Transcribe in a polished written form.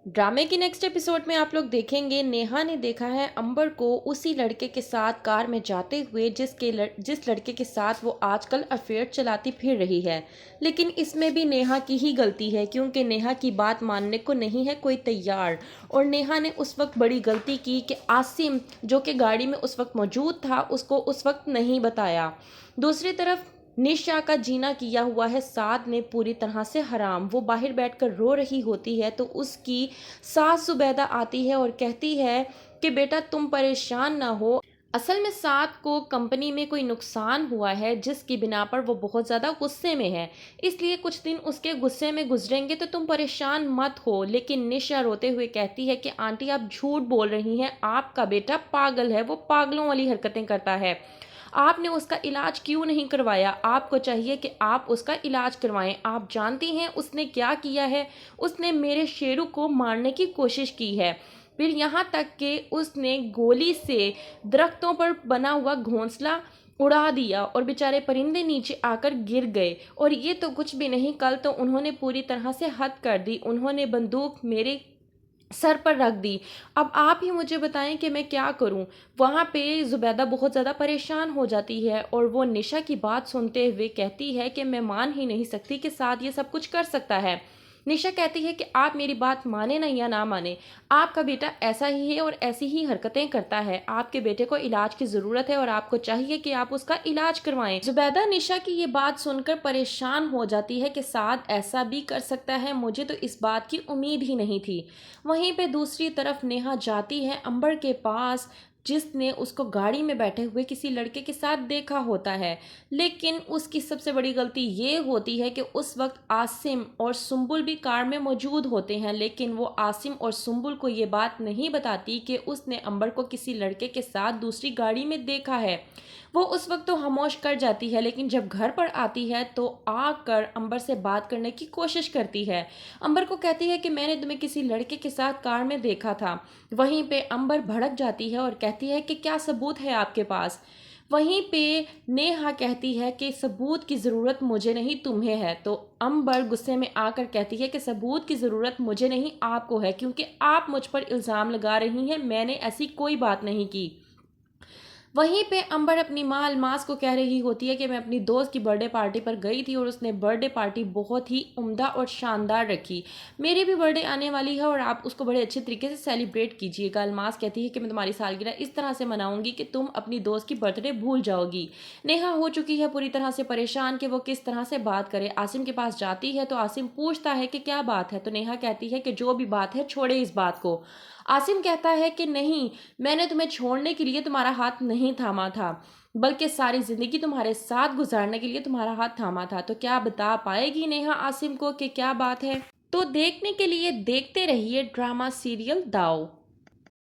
ड्रामे की next episode में आप लोग देखेंगे नेहा ने देखा है अंबर को उसी लड़के के साथ कार में जाते हुए जिस लड़के के साथ वो आजकल अफेयर चलाती फिर रही है। लेकिन इसमें भी नेहा की ही गलती है क्योंकि नेहा की बात मानने को नहीं है कोई तैयार। और नेहा ने उस वक्त बड़ी गलती की कि आसिम जो कि गाड़ी में उस वक्त मौजूद था उसको उस वक्त नहीं बताया। दूसरी तरफ निशा का जीना किया हुआ है साद ने पूरी तरह से हराम। वो बाहर बैठकर रो रही होती है तो उसकी सास जुबैदा आती है और कहती है कि बेटा तुम परेशान ना हो। असल में साद को कंपनी में कोई नुकसान हुआ है जिसकी बिना पर वो बहुत ज़्यादा गुस्से में है, इसलिए कुछ दिन उसके गुस्से में गुजरेंगे तो तुम परेशान मत हो। लेकिन निशा रोते हुए कहती है कि आंटी आप झूठ बोल रही हैं, आपका बेटा पागल है, वो पागलों वाली हरकतें करता है। आपने उसका इलाज क्यों नहीं करवाया? आपको चाहिए कि आप उसका इलाज करवाएं। आप जानती हैं उसने क्या किया है? उसने मेरे शेरू को मारने की कोशिश की है। फिर यहाँ तक कि उसने गोली से दरख्तों पर बना हुआ घोंसला उड़ा दिया और बेचारे परिंदे नीचे आकर गिर गए। और ये तो कुछ भी नहीं, कल तो उन्होंने पूरी तरह से हद कर दी, उन्होंने बंदूक मेरे सर पर रख दी। अब आप ही मुझे बताएं कि मैं क्या करूं। वहाँ पे ज़ुबैदा बहुत ज़्यादा परेशान हो जाती है और वो निशा की बात सुनते हुए कहती है कि मैं मान ही नहीं सकती कि साथ ये सब कुछ कर सकता है। निशा कहती है कि आप मेरी बात माने ना या ना माने, आपका बेटा ऐसा ही है और ऐसी ही हरकतें करता है। आपके बेटे को इलाज की ज़रूरत है और आपको चाहिए कि आप उसका इलाज करवाएं। जुबैदा निशा की ये बात सुनकर परेशान हो जाती है कि साद ऐसा भी कर सकता है, मुझे तो इस बात की उम्मीद ही नहीं थी। वहीं पे दूसरी तरफ नेहा जाती है अंबर के पास जिसने उसको गाड़ी में बैठे हुए किसी लड़के के साथ देखा होता है। लेकिन उसकी सबसे बड़ी गलती ये होती है कि उस वक्त आसिम और सुंबुल भी कार में मौजूद होते हैं, लेकिन वो आसिम और सुंबुल को ये बात नहीं बताती कि उसने अंबर को किसी लड़के के साथ दूसरी गाड़ी में देखा है। वो उस वक्त तो खामोश कर जाती है, लेकिन जब घर पर आती है तो आकर अंबर से बात करने की कोशिश करती है। अंबर को कहती है कि मैंने तुम्हें किसी लड़के के साथ कार में देखा था। वहीं पे अंबर भड़क जाती है और कहती है कि क्या सबूत है आपके पास? वहीं पे नेहा कहती है कि सबूत की ज़रूरत मुझे नहीं तुम्हें है। तो अंबर गुस्से में आकर कहती है कि सबूत की ज़रूरत मुझे नहीं आपको है क्योंकि आप मुझ पर इल्ज़ाम लगा रही हैं, मैंने ऐसी कोई बात नहीं की। वहीं पे अंबर अपनी माँ अलमास को कह रही होती है कि मैं अपनी दोस्त की बर्थडे पार्टी पर गई थी और उसने बर्थडे पार्टी बहुत ही उम्दा और शानदार रखी। मेरी भी बर्थडे आने वाली है और आप उसको बड़े अच्छे तरीके से सेलिब्रेट कीजिएगा। अलमास कहती है कि मैं तुम्हारी सालगिरह इस तरह से मनाऊंगी कि तुम अपनी दोस्त की बर्थडे भूल जाओगी। नेहा हो चुकी है पूरी तरह से परेशान कि वो किस तरह से बात करे। आसिम के पास जाती है तो आसिम पूछता है कि क्या बात है, तो नेहा कहती है कि जो भी बात है छोड़े इस बात को। आसिम कहता है कि नहीं, मैंने तुम्हें छोड़ने के लिए तुम्हारा हाथ नहीं थामा था, बल्कि सारी जिंदगी तुम्हारे साथ गुजारने के लिए तुम्हारा हाथ थामा था। तो क्या बता पाएगी नेहा आसिम को कि क्या बात है? तो देखने के लिए देखते रहिए ड्रामा सीरियल दाव।